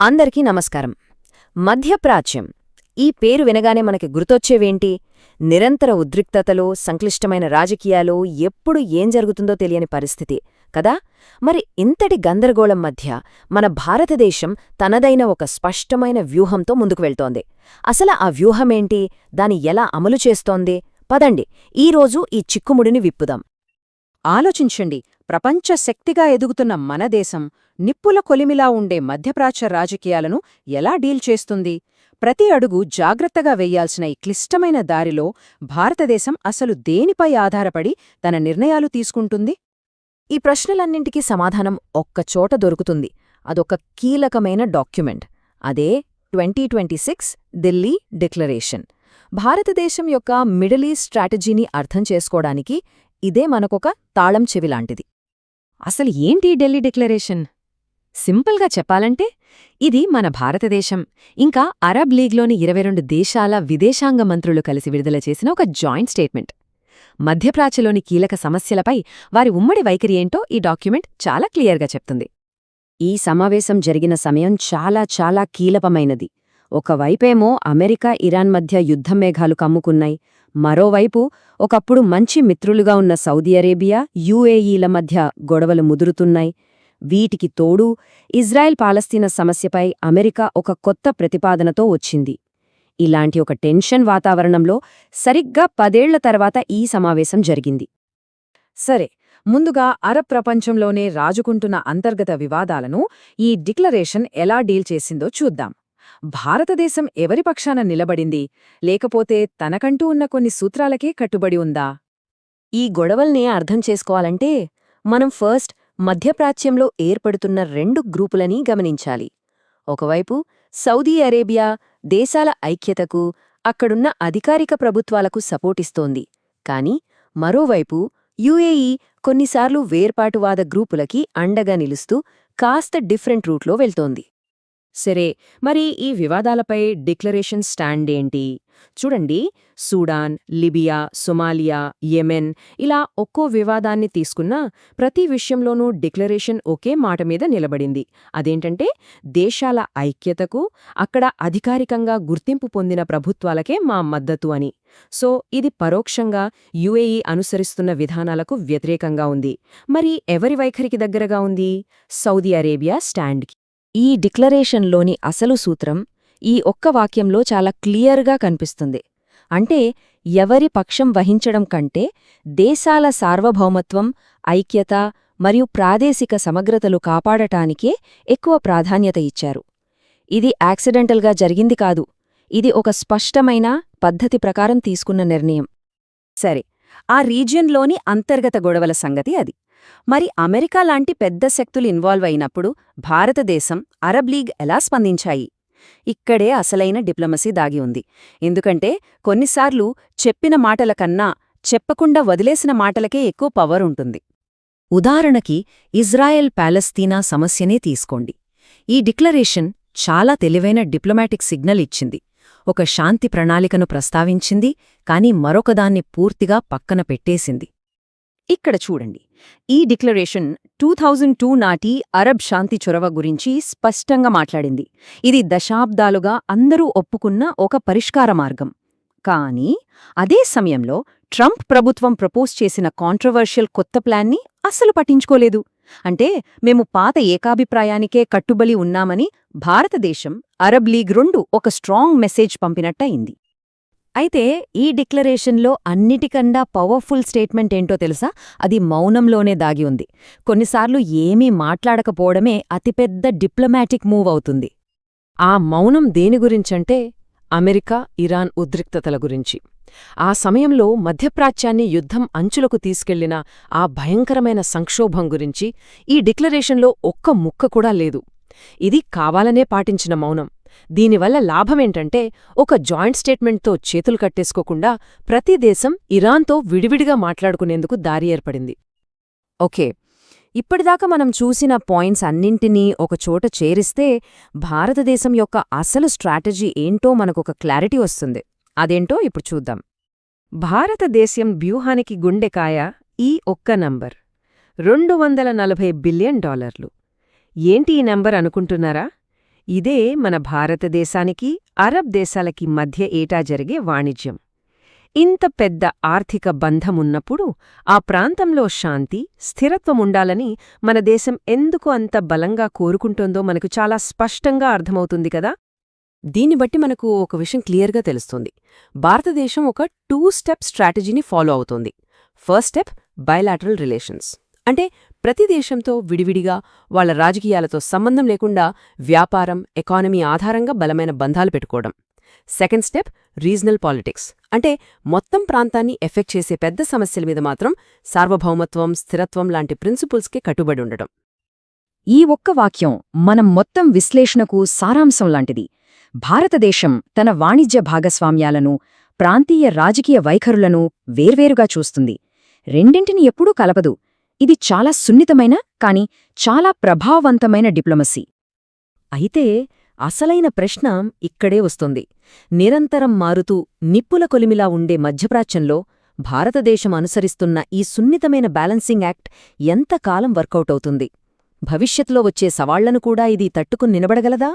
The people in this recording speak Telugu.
అందరికీ నమస్కారం. మధ్యప్రాచ్యం ఈ పేరు వినగానే మనకి గుర్తొచ్చేవేంటి? నిరంతర ఉద్రిక్తతలో, సంక్లిష్టమైన రాజకీయాలు, ఎప్పుడు ఏం జరుగుతుందో తెలియని పరిస్థితి కదా. మరి ఇంతటి గందరగోళం మధ్య మన భారతదేశం తనదైన ఒక స్పష్టమైన వ్యూహంతో ముందుకు వెళ్తోంది. అసలు ఆ వ్యూహమేంటి? దాని ఎలా అమలు చేస్తోంది? పదండి ఈరోజు ఈ చిక్కుముడిని విప్పుదాం. ఆలోచించండి, ప్రపంచ శక్తిగా ఎదుగుతున్న మన దేశం నిప్పుల కొలిమిలా ఉండే మధ్యప్రాచ్య రాజకీయాలను ఎలా డీల్ చేస్తుంది? ప్రతి అడుగు జాగ్రత్తగా వెయ్యాల్సిన ఈ క్లిష్టమైన దారిలో భారతదేశం అసలు దేనిపై ఆధారపడి తన నిర్ణయాలు తీసుకుంటుంది? ఈ ప్రశ్నలన్నింటికీ సమాధానం ఒక్కచోట దొరుకుతుంది. అదొక కీలకమైన డాక్యుమెంట్. అదే 2026 ఢిల్లీ డిక్లరేషన్. భారతదేశం యొక్క మిడిల్ ఈస్ట్ స్ట్రాటజీని అర్థం చేసుకోవడానికి ఇదే మనకొక తాళం చెవిలాంటిది. అసలు ఏంటి ఢిల్లీ డిక్లరేషన్? సింపుల్గా చెప్పాలంటే ఇది మన భారతదేశం ఇంకా అరబ్ లీగ్లోని 22 దేశాల విదేశాంగ మంత్రులు కలిసి విడుదల చేసిన ఒక జాయింట్ స్టేట్మెంట్. మధ్యప్రాచ్యలోని కీలక సమస్యలపై వారి ఉమ్మడి వైఖరి ఏంటో ఈ డాక్యుమెంట్ చాలా క్లియర్గా చెప్తుంది. ఈ సమావేశం జరిగిన సమయం చాలా కీలకమైనది. ఒకవైపేమో అమెరికా ఇరాన్ మధ్య యుద్ధం మేఘాలు కమ్ముకున్నాయి. మరోవైపు ఒకప్పుడు మంచి మిత్రులుగా ఉన్న సౌదీ అరేబియా, యుఏఈల మధ్య గొడవలు ముదురుతున్నాయి. వీటికి తోడు ఇజ్రాయెల్ పాలస్తీనా సమస్యపై అమెరికా ఒక కొత్త ప్రతిపాదనతో వచ్చింది. ఇలాంటి ఒక టెన్షన్ వాతావరణంలో సరిగ్గా 10 ఏళ్ల తర్వాత ఈ సమావేశం జరిగింది. సరే, ముందుగా అరబ్ ప్రపంచంలోనే రాజుకుంటున్న అంతర్గత వివాదాలను ఈ డిక్లరేషన్ ఎలా డీల్ చేసిందో చూద్దాం. భారతదేశం ఎవరి పక్షాన నిలబడింది, లేకపోతే తనకంటూ ఉన్న కొన్ని సూత్రాలకే కట్టుబడి ఉందా? ఈ గొడవల్ని అర్థం చేసుకోవాలంటే మనం ఫస్ట్ మధ్యప్రాచ్యంలో ఏర్పడుతున్న 2 గ్రూపులని గమనించాలి. ఒకవైపు సౌదీ అరేబియా దేశాల ఐక్యతకు, అక్కడున్న అధికారిక ప్రభుత్వాలకు సపోర్టిస్తోంది. కాని మరోవైపు యుఏఈ కొన్నిసార్లు వేర్పాటువాద గ్రూపులకి అండగా నిలుస్తూ కాస్త డిఫరెంట్ రూట్లో వెళ్తోంది. సరే, మరి ఈ వివాదాలపై డిక్లరేషన్ స్టాండ్ ఏంటి? చూడండి, సూడాన్, లిబియా, సొమాలియా, యెమెన్ ఇలా ఒక్కో వివాదాన్ని తీసుకున్నా ప్రతి విషయంలోనూ డిక్లరేషన్ ఒకే మాట మీద నిలబడింది. అదేంటంటే దేశాల ఐక్యతకు, అక్కడ అధికారికంగా గుర్తింపు పొందిన ప్రభుత్వాలకే మా మద్దతు అని. సో ఇది పరోక్షంగా యుఏఈ అనుసరిస్తున్న విధానాలకు వ్యతిరేకంగా ఉంది. మరి ఎవరి వైఖరికి దగ్గరగా ఉంది? సౌదీ అరేబియా స్టాండ్కి. ఈ డిక్లరేషన్లోని అసలు సూత్రం ఈ ఒక్క వాక్యంలో చాలా క్లియర్గా కనిపిస్తుంది. అంటే ఎవరి పక్షం వహించడం కంటే దేశాల సార్వభౌమత్వం, ఐక్యత మరియు ప్రాదేశిక సమగ్రతలు కాపాడటానికే ఎక్కువ ప్రాధాన్యత ఇచ్చారు. ఇది యాక్సిడెంటల్గా జరిగింది కాదు. ఇది ఒక స్పష్టమైన పద్ధతి ప్రకారం తీసుకున్న నిర్ణయం. సరే, ఆ రీజియన్లోని అంతర్గత గొడవల సంగతి అది. మరి అమెరికా లాంటి పెద్ద శక్తులు ఇన్వాల్వ్ అయినప్పుడు భారతదేశం, అరబ్ లీగ్ ఎలా స్పందించాయి? ఇక్కడే అసలైన డిప్లొమసీ దాగి ఉంది. ఎందుకంటే కొన్నిసార్లు చెప్పిన మాటల కన్నా చెప్పకుండా వదిలేసిన మాటలకే ఎక్కువ పవర్ ఉంటుంది. ఉదాహరణకి ఇజ్రాయెల్ పాలస్తీనా సమస్యనే తీసుకోండి. ఈ డిక్లరేషన్ చాలా తెలివైన డిప్లొమాటిక్ సిగ్నల్ ఇచ్చింది. ఒక శాంతి ప్రణాళికను ప్రస్తావించింది, కాని మరొకదాన్ని పూర్తిగా పక్కన పెట్టేసింది. ఇక్కడ చూడండి, ఈ డిక్లరేషన్ 2002 నాటి అరబ్ శాంతి చొరవ గురించి స్పష్టంగా మాట్లాడింది. ఇది దశాబ్దాలుగా అందరూ ఒప్పుకున్న ఒక పరిష్కార మార్గం. కానీ అదే సమయంలో ట్రంప్ ప్రభుత్వం ప్రపోజ్ చేసిన కాంట్రవర్షియల్ కొత్త ప్లాన్ని అస్సలు పట్టించుకోలేదు. అంటే మేము పాత ఏకాభిప్రాయానికే కట్టుబడి ఉన్నామని భారతదేశం, అరబ్ లీగ్ రెండు ఒక స్ట్రాంగ్ మెసేజ్ పంపినట్టయింది. అయితే ఈ డిక్లరేషన్లో అన్నిటికన్నా పవర్ఫుల్ స్టేట్మెంట్ ఏంటో తెలుసా? అది మౌనంలోనే దాగి ఉంది. కొన్నిసార్లు ఏమీ మాట్లాడకపోవడమే అతిపెద్ద డిప్లొమాటిక్ మూవ్ అవుతుంది. ఆ మౌనం దేని గురించంటే అమెరికా, ఇరాన్ ఉద్రిక్తతల గురించి. ఆ సమయంలో మధ్యప్రాచ్యాన్ని యుద్ధం అంచులకు తీసుకెళ్లిన ఆ భయంకరమైన సంక్షోభం గురించి ఈ డిక్లరేషన్లో ఒక్క ముక్క కూడా లేదు. ఇది కావాలనే పాటించిన మౌనం. దీనివల్ల లాభమేంటంటే ఒక జాయింట్ స్టేట్మెంట్తో చేతులు కట్టేసుకోకుండా ప్రతి దేశం ఇరాన్తో విడివిడిగా మాట్లాడుకునేందుకు దారి ఏర్పడింది. ఓకే, ఇప్పటిదాకా మనం చూసిన పాయింట్స్ అన్నింటినీ ఒకచోట చేరిస్తే భారతదేశం యొక్క అసలు స్ట్రాటజీ ఏంటో మనకొక క్లారిటీ వస్తుంది. అదేంటో ఇప్పుడు చూద్దాం. భారతదేశం వ్యూహానికి గుండెకాయ ఈ ఒక్క నంబర్, $240 బిలియన్. ఏంటి ఈ నంబర్ అనుకుంటున్నారా? ఇదే మన భారతదేశానికి అరబ్ దేశాలకి మధ్య ఏటా జరిగే వాణిజ్యం. ఇంత పెద్ద ఆర్థిక బంధమున్నప్పుడు ఆ ప్రాంతంలో శాంతి, స్థిరత్వముండాలని మన దేశం ఎందుకు అంత బలంగా కోరుకుంటోందో మనకు చాలా స్పష్టంగా అర్థమవుతుంది కదా. దీన్ని బట్టి మనకు ఒక విషయం క్లియర్గా తెలుస్తుంది. భారతదేశం ఒక 2-స్టెప్ స్ట్రాటజీని ఫాలో అవుతోంది. ఫస్ట్ స్టెప్ బయలాటరల్ రిలేషన్స్, అంటే ప్రతి దేశంతో విడివిడిగా వాళ్ల రాజకీయాలతో సంబంధం లేకుండా వ్యాపారం, ఎకానమీ ఆధారంగా బలమైన బంధాలు పెట్టుకోవడం. సెకండ్ స్టెప్ రీజనల్ పాలిటిక్స్, అంటే మొత్తం ప్రాంతాన్ని ఎఫెక్ట్ చేసే పెద్ద సమస్యల మీద మాత్రం సార్వభౌమత్వం, స్థిరత్వం లాంటి ప్రిన్సిపుల్స్కే కట్టుబడి ఉండడం. ఈ ఒక్క వాక్యం మనం మొత్తం విశ్లేషణకు సారాంశం లాంటిది. భారతదేశం తన వాణిజ్య భాగస్వామ్యాలను, ప్రాంతీయ రాజకీయ వైఖరులను వేర్వేరుగా చూస్తుంది. రెండింటిని ఎప్పుడూ కలపదు. ఇది చాలా సున్నితమైన కాని చాలా ప్రభావవంతమైన డిప్లొమసీ. అయితే అసలైన ప్రశ్న ఇక్కడే వస్తుంది. నిరంతరం మారుతూ నిప్పుల కొలిమిలా ఉండే మధ్యప్రాచ్యంలో భారతదేశం అనుసరిస్తున్న ఈ సున్నితమైన బ్యాలెన్సింగ్ యాక్ట్ ఎంతకాలం వర్కౌట్ అవుతుంది? భవిష్యత్తులో వచ్చే సవాళ్లను కూడా ఇది తట్టుకుని నిలబడగలదా?